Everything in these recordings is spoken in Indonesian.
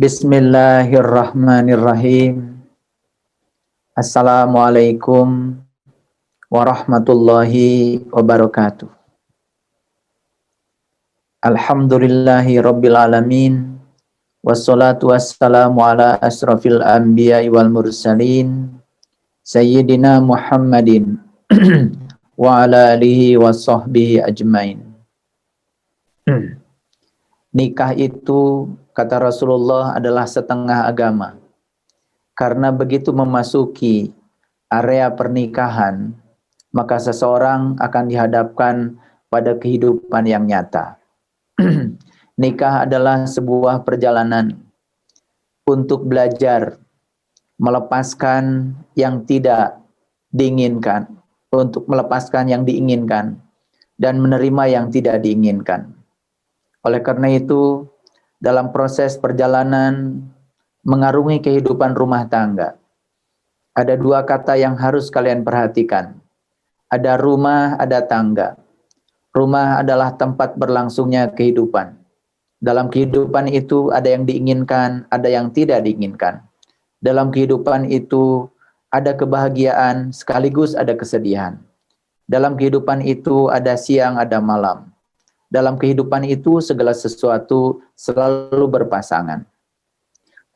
Bismillahirrahmanirrahim. Assalamualaikum warahmatullahi wabarakatuh. Alhamdulillahi rabbil alamin. Wassalatu wassalamu ala asrafil anbiya'i wal mursalin. Sayyidina Muhammadin wa ala alihi wa sahbihi ajmain. Nikah itu, kata Rasulullah, adalah setengah agama. Karena begitu memasuki area pernikahan, maka seseorang akan dihadapkan pada kehidupan yang nyata. Nikah adalah sebuah perjalanan untuk belajar melepaskan yang tidak diinginkan, untuk melepaskan yang diinginkan, dan menerima yang tidak diinginkan. Oleh karena itu, dalam proses perjalanan mengarungi kehidupan rumah tangga, ada dua kata yang harus kalian perhatikan. Ada rumah, ada tangga. Rumah adalah tempat berlangsungnya kehidupan. Dalam kehidupan itu ada yang diinginkan, ada yang tidak diinginkan. Dalam kehidupan itu ada kebahagiaan, sekaligus ada kesedihan. Dalam kehidupan itu ada siang, ada malam. Dalam kehidupan itu segala sesuatu selalu berpasangan.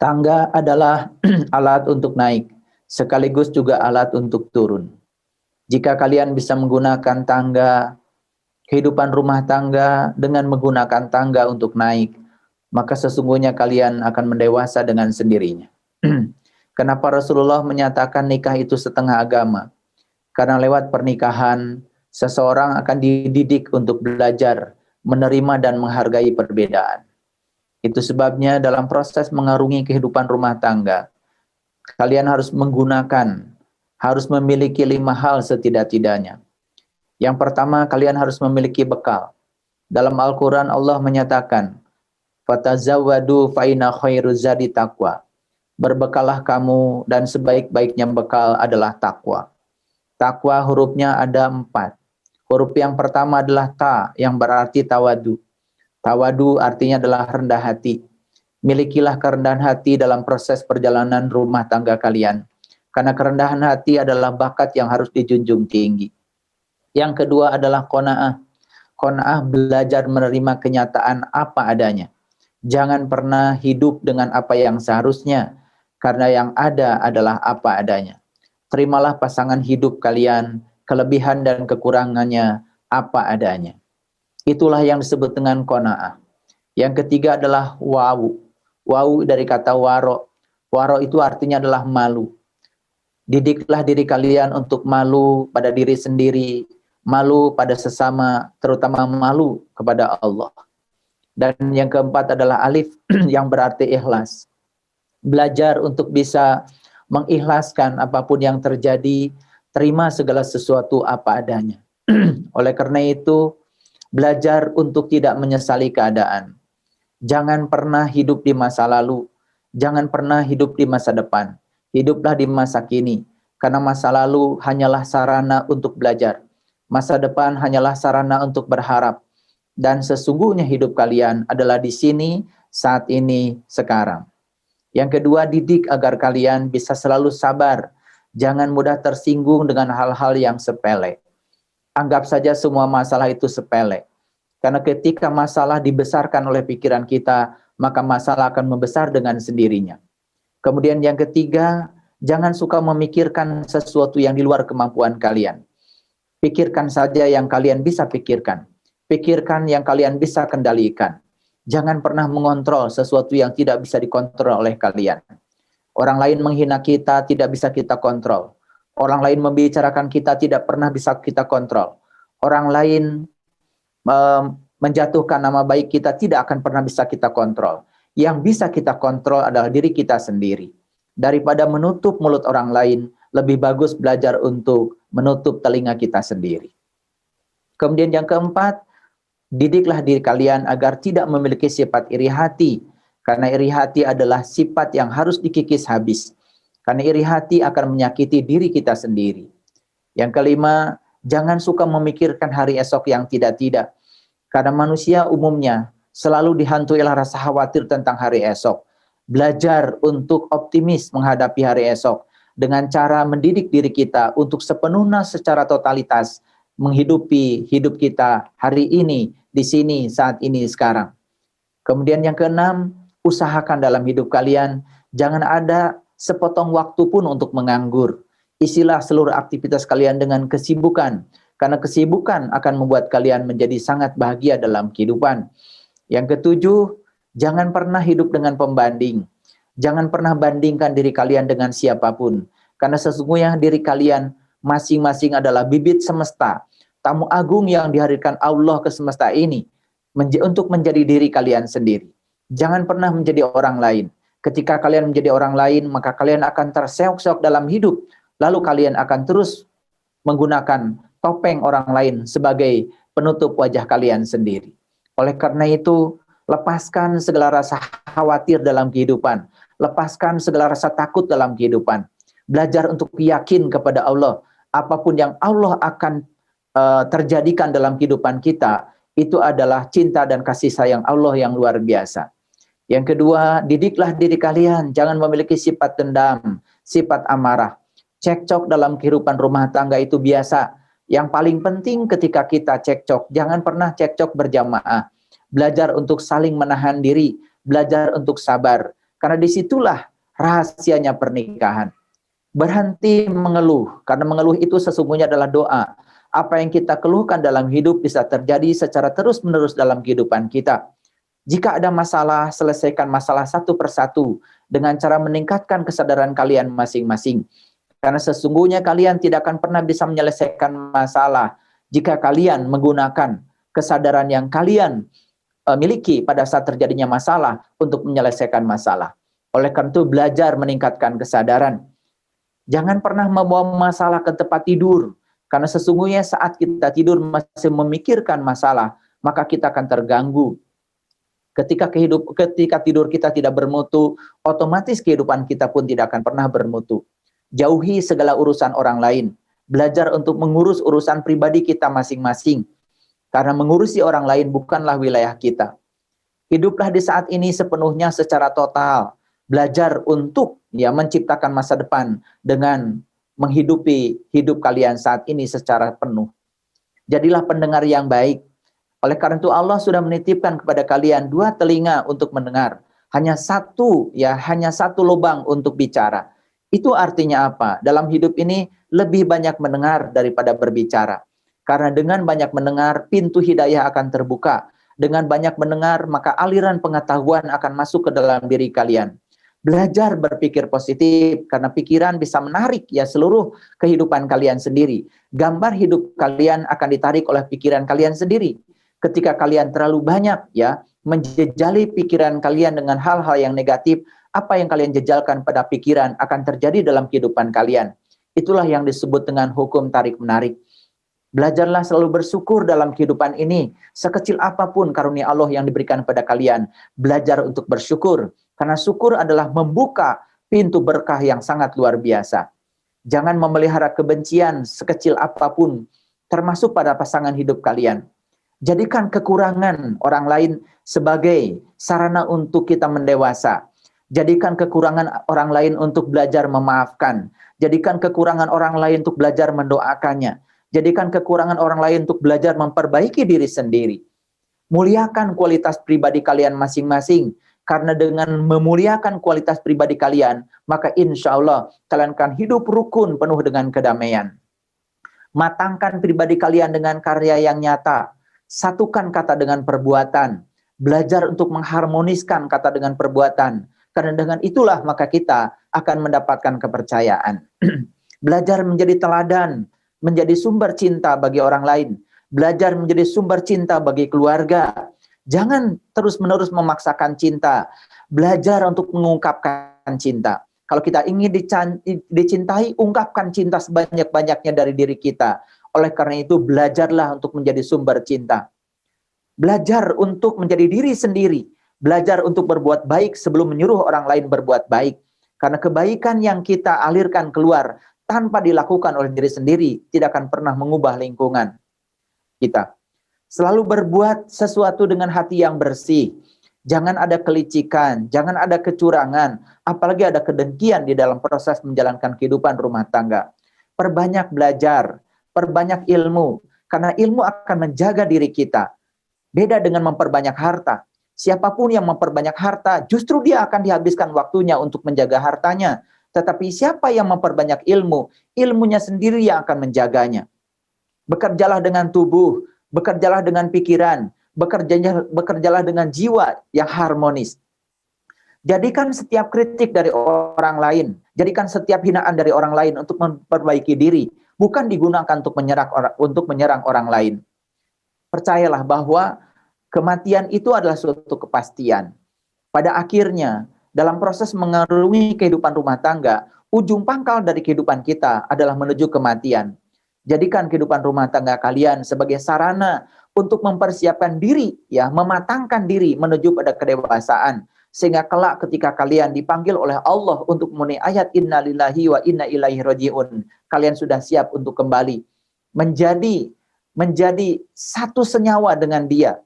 Tangga adalah alat untuk naik, sekaligus juga alat untuk turun. Jika kalian bisa menggunakan tangga, kehidupan rumah tangga dengan menggunakan tangga untuk naik, maka sesungguhnya kalian akan mendewasa dengan sendirinya. Kenapa Rasulullah menyatakan nikah itu setengah agama? Karena lewat pernikahan, seseorang akan dididik untuk belajar menerima dan menghargai perbedaan. Itu sebabnya dalam proses mengarungi kehidupan rumah tangga, kalian harus memiliki 5 hal setidak-tidaknya. Yang pertama, kalian harus memiliki bekal. Dalam Al-Quran Allah menyatakan, "Fatazawwadu fa inna khairuz zadi taqwa." Berbekalah kamu dan sebaik-baiknya bekal adalah takwa. Takwa hurufnya ada 4. Huruf yang pertama adalah ta, yang berarti tawadu. Tawadu artinya adalah rendah hati. Milikilah kerendahan hati dalam proses perjalanan rumah tangga kalian. Karena kerendahan hati adalah bakat yang harus dijunjung tinggi. Yang kedua adalah qanaah. Qanaah belajar menerima kenyataan apa adanya. Jangan pernah hidup dengan apa yang seharusnya, karena yang ada adalah apa adanya. Terimalah pasangan hidup kalian, kelebihan dan kekurangannya apa adanya. Itulah yang disebut dengan qanaah. Yang ketiga adalah wa'u. Wa'u dari kata waro. Waro itu artinya adalah malu. Didiklah diri kalian untuk malu pada diri sendiri, malu pada sesama, terutama malu kepada Allah. Dan yang keempat adalah alif yang berarti ikhlas. Belajar untuk bisa mengikhlaskan apapun yang terjadi, terima segala sesuatu apa adanya. Oleh karena itu, belajar untuk tidak menyesali keadaan. Jangan pernah hidup di masa lalu, jangan pernah hidup di masa depan. Hiduplah di masa kini, karena masa lalu hanyalah sarana untuk belajar. Masa depan hanyalah sarana untuk berharap. Dan sesungguhnya hidup kalian adalah di sini, saat ini, sekarang. Yang kedua, didik agar kalian bisa selalu sabar. Jangan mudah tersinggung dengan hal-hal yang sepele. Anggap saja semua masalah itu sepele. Karena ketika masalah dibesarkan oleh pikiran kita, maka masalah akan membesar dengan sendirinya. Kemudian yang ketiga, jangan suka memikirkan sesuatu yang di luar kemampuan kalian. Pikirkan saja yang kalian bisa pikirkan. Pikirkan yang kalian bisa kendalikan. Jangan pernah mengontrol sesuatu yang tidak bisa dikontrol oleh kalian. Orang lain menghina kita, tidak bisa kita kontrol. Orang lain membicarakan kita, tidak pernah bisa kita kontrol. Orang lain menjatuhkan nama baik kita, tidak akan pernah bisa kita kontrol. Yang bisa kita kontrol adalah diri kita sendiri. Daripada menutup mulut orang lain, lebih bagus belajar untuk menutup telinga kita sendiri. Kemudian yang keempat, didiklah diri kalian agar tidak memiliki sifat iri hati. Karena iri hati adalah sifat yang harus dikikis habis. Karena iri hati akan menyakiti diri kita sendiri. Yang kelima, jangan suka memikirkan hari esok yang tidak-tidak. Karena manusia umumnya selalu dihantui oleh rasa khawatir tentang hari esok. Belajar untuk optimis menghadapi hari esok dengan cara mendidik diri kita untuk sepenuhnya secara totalitas menghidupi hidup kita hari ini, di sini, saat ini, sekarang. Kemudian yang keenam, usahakan dalam hidup kalian, jangan ada sepotong waktu pun untuk menganggur. Isilah seluruh aktivitas kalian dengan kesibukan, karena kesibukan akan membuat kalian menjadi sangat bahagia dalam kehidupan. Yang ketujuh, jangan pernah hidup dengan pembanding. Jangan pernah bandingkan diri kalian dengan siapapun. Karena sesungguhnya diri kalian masing-masing adalah bibit semesta. Tamu agung yang dihadirkan Allah ke semesta ini untuk menjadi diri kalian sendiri. Jangan pernah menjadi orang lain. Ketika kalian menjadi orang lain, maka kalian akan terseok-seok dalam hidup. Lalu kalian akan terus menggunakan topeng orang lain sebagai penutup wajah kalian sendiri. Oleh karena itu, lepaskan segala rasa khawatir dalam kehidupan. Lepaskan segala rasa takut dalam kehidupan. Belajar untuk yakin kepada Allah. Apapun yang Allah akan terjadikan dalam kehidupan kita, itu adalah cinta dan kasih sayang Allah yang luar biasa. Yang kedua, didiklah diri kalian. Jangan memiliki sifat dendam, sifat amarah. Cekcok dalam kehidupan rumah tangga itu biasa. Yang paling penting ketika kita cekcok, jangan pernah cekcok berjamaah. Belajar untuk saling menahan diri, belajar untuk sabar. Karena disitulah rahasianya pernikahan. Berhenti mengeluh, karena mengeluh itu sesungguhnya adalah doa. Apa yang kita keluhkan dalam hidup bisa terjadi secara terus-menerus dalam kehidupan kita. Jika ada masalah, selesaikan masalah satu persatu dengan cara meningkatkan kesadaran kalian masing-masing. Karena sesungguhnya kalian tidak akan pernah bisa menyelesaikan masalah jika kalian menggunakan kesadaran yang kalian miliki pada saat terjadinya masalah untuk menyelesaikan masalah. Oleh karena itu belajar meningkatkan kesadaran. Jangan pernah membawa masalah ke tempat tidur. Karena sesungguhnya saat kita tidur masih memikirkan masalah, maka kita akan terganggu. Ketika tidur kita tidak bermutu, otomatis kehidupan kita pun tidak akan pernah bermutu. Jauhi segala urusan orang lain. Belajar untuk mengurus urusan pribadi kita masing-masing. Karena mengurusi orang lain bukanlah wilayah kita. Hiduplah di saat ini sepenuhnya secara total. Belajar untuk menciptakan masa depan dengan menghidupi hidup kalian saat ini secara penuh. Jadilah pendengar yang baik. Oleh karena itu Allah sudah menitipkan kepada kalian 2 telinga untuk mendengar. Hanya satu lubang untuk bicara. Itu artinya apa? Dalam hidup ini lebih banyak mendengar daripada berbicara. Karena dengan banyak mendengar, pintu hidayah akan terbuka. Dengan banyak mendengar, maka aliran pengetahuan akan masuk ke dalam diri kalian. Belajar berpikir positif, karena pikiran bisa menarik seluruh kehidupan kalian sendiri. Gambar hidup kalian akan ditarik oleh pikiran kalian sendiri. Ketika kalian terlalu banyak menjejali pikiran kalian dengan hal-hal yang negatif, apa yang kalian jejalkan pada pikiran akan terjadi dalam kehidupan kalian. Itulah yang disebut dengan hukum tarik-menarik. Belajarlah selalu bersyukur dalam kehidupan ini. Sekecil apapun karunia Allah yang diberikan pada kalian, belajar untuk bersyukur. Karena syukur adalah membuka pintu berkah yang sangat luar biasa. Jangan memelihara kebencian sekecil apapun, termasuk pada pasangan hidup kalian. Jadikan kekurangan orang lain sebagai sarana untuk kita mendewasa. Jadikan kekurangan orang lain untuk belajar memaafkan. Jadikan kekurangan orang lain untuk belajar mendoakannya. Jadikan kekurangan orang lain untuk belajar memperbaiki diri sendiri. Muliakan kualitas pribadi kalian masing-masing. Karena dengan memuliakan kualitas pribadi kalian, maka insya Allah kalian akan hidup rukun penuh dengan kedamaian. Matangkan pribadi kalian dengan karya yang nyata. Satukan kata dengan perbuatan. Belajar untuk mengharmoniskan kata dengan perbuatan. Karena dengan itulah maka kita akan mendapatkan kepercayaan. Belajar menjadi teladan, menjadi sumber cinta bagi orang lain. Belajar menjadi sumber cinta bagi keluarga. Jangan terus-menerus memaksakan cinta. Belajar untuk mengungkapkan cinta. Kalau kita ingin dicintai, ungkapkan cinta sebanyak-banyaknya dari diri kita. Oleh karena itu, belajarlah untuk menjadi sumber cinta. Belajar untuk menjadi diri sendiri. Belajar untuk berbuat baik sebelum menyuruh orang lain berbuat baik. Karena kebaikan yang kita alirkan keluar tanpa dilakukan oleh diri sendiri, tidak akan pernah mengubah lingkungan kita. Selalu berbuat sesuatu dengan hati yang bersih. Jangan ada kelicikan, jangan ada kecurangan, apalagi ada kedengkian di dalam proses menjalankan kehidupan rumah tangga. Perbanyak belajar, perbanyak ilmu, karena ilmu akan menjaga diri kita. Beda dengan memperbanyak harta. Siapapun yang memperbanyak harta, justru dia akan dihabiskan waktunya untuk menjaga hartanya. Tetapi siapa yang memperbanyak ilmu, ilmunya sendiri yang akan menjaganya. Bekerjalah dengan tubuh, bekerjalah dengan pikiran, bekerjalah dengan jiwa yang harmonis. Jadikan setiap kritik dari orang lain, jadikan setiap hinaan dari orang lain untuk memperbaiki diri, bukan digunakan untuk menyerang orang lain. Percayalah bahwa kematian itu adalah suatu kepastian. Pada akhirnya, dalam proses mengarungi kehidupan rumah tangga, ujung pangkal dari kehidupan kita adalah menuju kematian. Jadikan kehidupan rumah tangga kalian sebagai sarana untuk mempersiapkan diri, ya, mematangkan diri menuju pada kedewasaan. Sehingga kelak ketika kalian dipanggil oleh Allah untuk memenuhi ayat Inna lillahi wa inna ilaihi raji'un, kalian sudah siap untuk kembali menjadi satu senyawa dengan dia,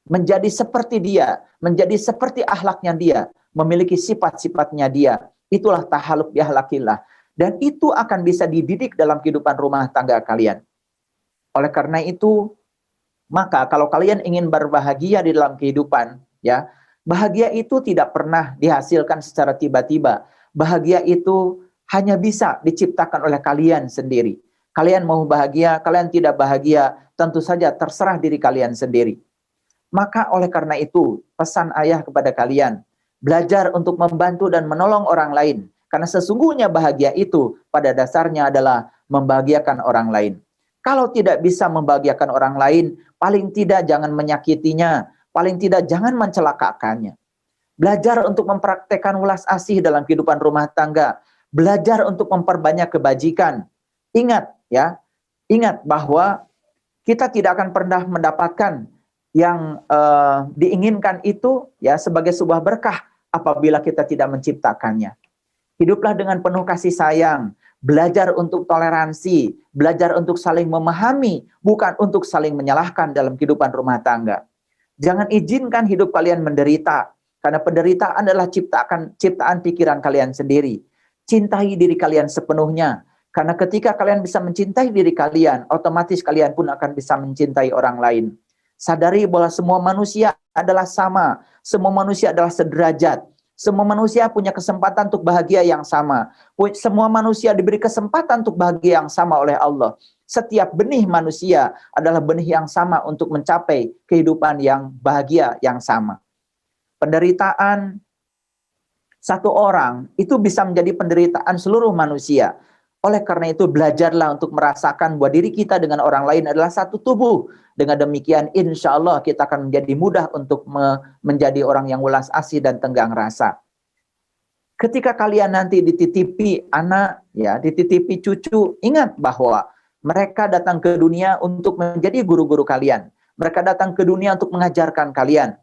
menjadi seperti dia, menjadi seperti akhlaknya dia, memiliki sifat-sifatnya dia. Itulah tahaluk biahlakillah. Dan itu akan bisa dididik dalam kehidupan rumah tangga kalian. Oleh karena itu, maka kalau kalian ingin berbahagia di dalam kehidupan, ya, bahagia itu tidak pernah dihasilkan secara tiba-tiba. Bahagia itu hanya bisa diciptakan oleh kalian sendiri. Kalian mau bahagia, kalian tidak bahagia, tentu saja terserah diri kalian sendiri. Maka oleh karena itu, pesan ayah kepada kalian, belajar untuk membantu dan menolong orang lain. Karena sesungguhnya bahagia itu pada dasarnya adalah membahagiakan orang lain. Kalau tidak bisa membahagiakan orang lain, paling tidak jangan menyakitinya, paling tidak jangan mencelakakannya. Belajar untuk mempraktekkan welas asih dalam kehidupan rumah tangga. Belajar untuk memperbanyak kebajikan. Ingat ya, ingat bahwa kita tidak akan pernah mendapatkan yang diinginkan itu ya sebagai sebuah berkah apabila kita tidak menciptakannya. Hiduplah dengan penuh kasih sayang, belajar untuk toleransi, belajar untuk saling memahami, bukan untuk saling menyalahkan dalam kehidupan rumah tangga. Jangan izinkan hidup kalian menderita, karena penderitaan adalah ciptaan pikiran kalian sendiri. Cintai diri kalian sepenuhnya, karena ketika kalian bisa mencintai diri kalian, otomatis kalian pun akan bisa mencintai orang lain. Sadari bahwa semua manusia adalah sama, semua manusia adalah sederajat, semua manusia punya kesempatan untuk bahagia yang sama, semua manusia diberi kesempatan untuk bahagia yang sama oleh Allah. Setiap benih manusia adalah benih yang sama untuk mencapai kehidupan yang bahagia yang sama. Penderitaan satu orang itu bisa menjadi penderitaan seluruh manusia. Oleh karena itu belajarlah untuk merasakan bahwa diri kita dengan orang lain adalah satu tubuh. Dengan demikian insya Allah kita akan menjadi mudah untuk menjadi orang yang welas asih dan tenggang rasa. Ketika kalian nanti dititipi anak, ya, dititipi cucu, ingat bahwa mereka datang ke dunia untuk menjadi guru-guru kalian. Mereka datang ke dunia untuk mengajarkan kalian.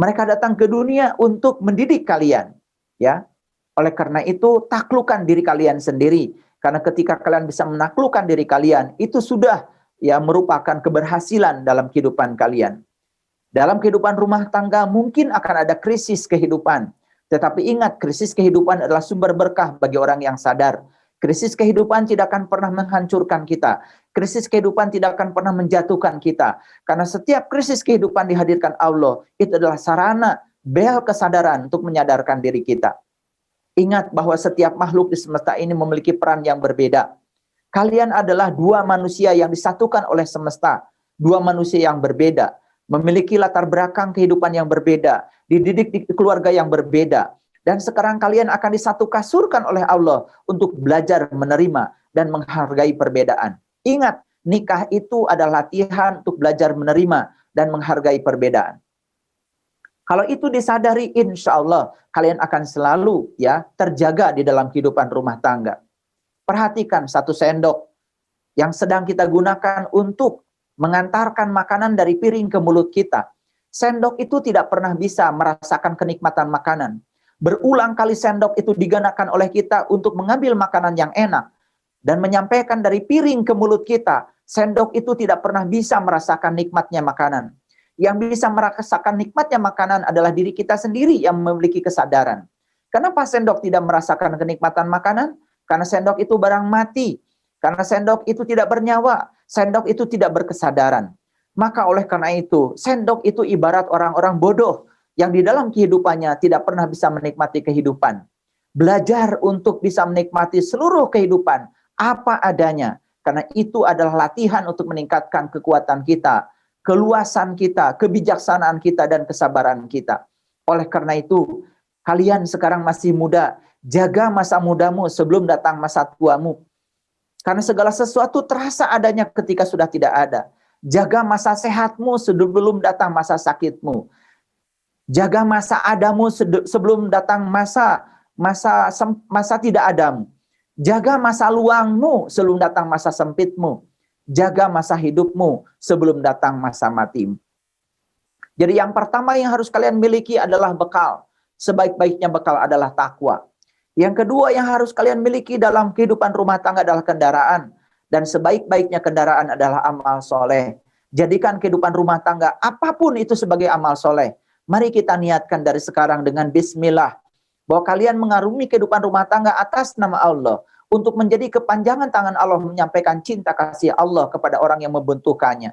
Mereka datang ke dunia untuk mendidik kalian, ya. Oleh karena itu, taklukkan diri kalian sendiri. Karena ketika kalian bisa menaklukkan diri kalian, itu sudah ya merupakan keberhasilan dalam kehidupan kalian. Dalam kehidupan rumah tangga mungkin akan ada krisis kehidupan. Tetapi ingat, krisis kehidupan adalah sumber berkah bagi orang yang sadar. Krisis kehidupan tidak akan pernah menghancurkan kita. Krisis kehidupan tidak akan pernah menjatuhkan kita. Karena setiap krisis kehidupan dihadirkan Allah, itu adalah sarana, bel kesadaran untuk menyadarkan diri kita. Ingat bahwa setiap makhluk di semesta ini memiliki peran yang berbeda. Kalian adalah dua manusia yang disatukan oleh semesta. Dua manusia yang berbeda. Memiliki latar belakang kehidupan yang berbeda. Dididik di keluarga yang berbeda. Dan sekarang kalian akan disatu kasurkan oleh Allah untuk belajar menerima dan menghargai perbedaan. Ingat, nikah itu adalah latihan untuk belajar menerima dan menghargai perbedaan. Kalau itu disadari, insya Allah kalian akan selalu ya terjaga di dalam kehidupan rumah tangga. Perhatikan satu sendok yang sedang kita gunakan untuk mengantarkan makanan dari piring ke mulut kita. Sendok itu tidak pernah bisa merasakan kenikmatan makanan. Berulang kali sendok itu digunakan oleh kita untuk mengambil makanan yang enak dan menyampaikan dari piring ke mulut kita. Sendok itu tidak pernah bisa merasakan nikmatnya makanan. Yang bisa merasakan nikmatnya makanan adalah diri kita sendiri yang memiliki kesadaran. Kenapa sendok tidak merasakan kenikmatan makanan? Karena sendok itu barang mati. Karena sendok itu tidak bernyawa. Sendok itu tidak berkesadaran. Maka oleh karena itu, sendok itu ibarat orang-orang bodoh yang di dalam kehidupannya tidak pernah bisa menikmati kehidupan. Belajar untuk bisa menikmati seluruh kehidupan apa adanya. Karena itu adalah latihan untuk meningkatkan kekuatan kita, keluasan kita, kebijaksanaan kita, dan kesabaran kita. Oleh karena itu, kalian sekarang masih muda, jaga masa mudamu sebelum datang masa tuamu. Karena segala sesuatu terasa adanya ketika sudah tidak ada. Jaga masa sehatmu sebelum datang masa sakitmu. Jaga masa adamu sebelum datang masa tidak adamu. Jaga masa luangmu sebelum datang masa sempitmu. Jaga masa hidupmu sebelum datang masa matimu. Jadi yang pertama yang harus kalian miliki adalah bekal. Sebaik-baiknya bekal adalah takwa. Yang kedua yang harus kalian miliki dalam kehidupan rumah tangga adalah kendaraan. Dan sebaik-baiknya kendaraan adalah amal soleh. Jadikan kehidupan rumah tangga apapun itu sebagai amal soleh. Mari kita niatkan dari sekarang dengan bismillah. Bahwa kalian mengarungi kehidupan rumah tangga atas nama Allah. Untuk menjadi kepanjangan tangan Allah menyampaikan cinta kasih Allah kepada orang yang membutuhkannya.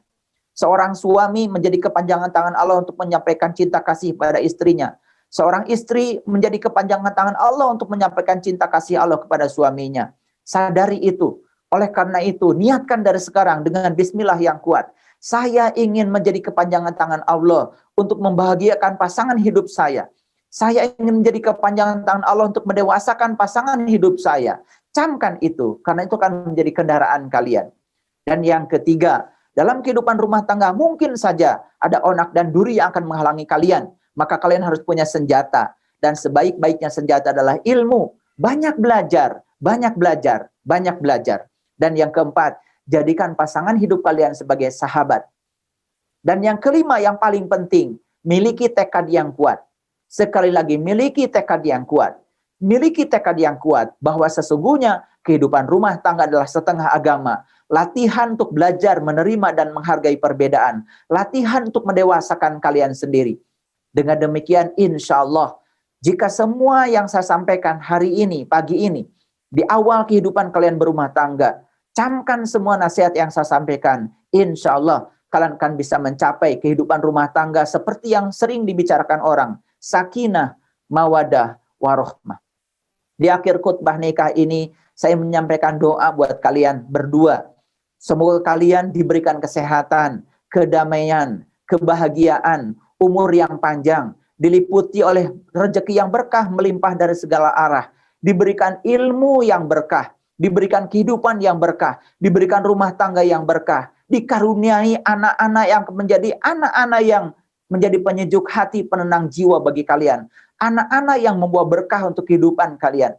Seorang suami menjadi kepanjangan tangan Allah untuk menyampaikan cinta kasih pada istrinya. Seorang istri menjadi kepanjangan tangan Allah untuk menyampaikan cinta kasih Allah kepada suaminya. Sadari itu. Oleh karena itu, niatkan dari sekarang dengan bismillah yang kuat. Saya ingin menjadi kepanjangan tangan Allah untuk membahagiakan pasangan hidup saya. Saya ingin menjadi kepanjangan tangan Allah untuk mendewasakan pasangan hidup saya. Camkan itu, karena itu akan menjadi kendaraan kalian. Dan yang ketiga, dalam kehidupan rumah tangga mungkin saja ada onak dan duri yang akan menghalangi kalian. Maka kalian harus punya senjata. Dan sebaik-baiknya senjata adalah ilmu. Banyak belajar, banyak belajar, banyak belajar. Dan yang keempat, jadikan pasangan hidup kalian sebagai sahabat. Dan yang kelima yang paling penting, miliki tekad yang kuat. Sekali lagi, miliki tekad yang kuat. Miliki tekad yang kuat bahwa sesungguhnya kehidupan rumah tangga adalah setengah agama. Latihan untuk belajar, menerima, dan menghargai perbedaan. Latihan untuk mendewasakan kalian sendiri. Dengan demikian, insya Allah, jika semua yang saya sampaikan hari ini, pagi ini, di awal kehidupan kalian berumah tangga, camkan semua nasihat yang saya sampaikan. Insya Allah, kalian akan bisa mencapai kehidupan rumah tangga seperti yang sering dibicarakan orang. Sakinah, mawadah, warohmah. Di akhir khutbah nikah ini, saya menyampaikan doa buat kalian berdua. Semoga kalian diberikan kesehatan, kedamaian, kebahagiaan, umur yang panjang, diliputi oleh rezeki yang berkah melimpah dari segala arah, diberikan ilmu yang berkah, diberikan kehidupan yang berkah, diberikan rumah tangga yang berkah, dikaruniai anak-anak yang menjadi anak-anak yang menjadi penyejuk hati, penenang jiwa bagi kalian. Anak-anak yang membawa berkah untuk kehidupan kalian.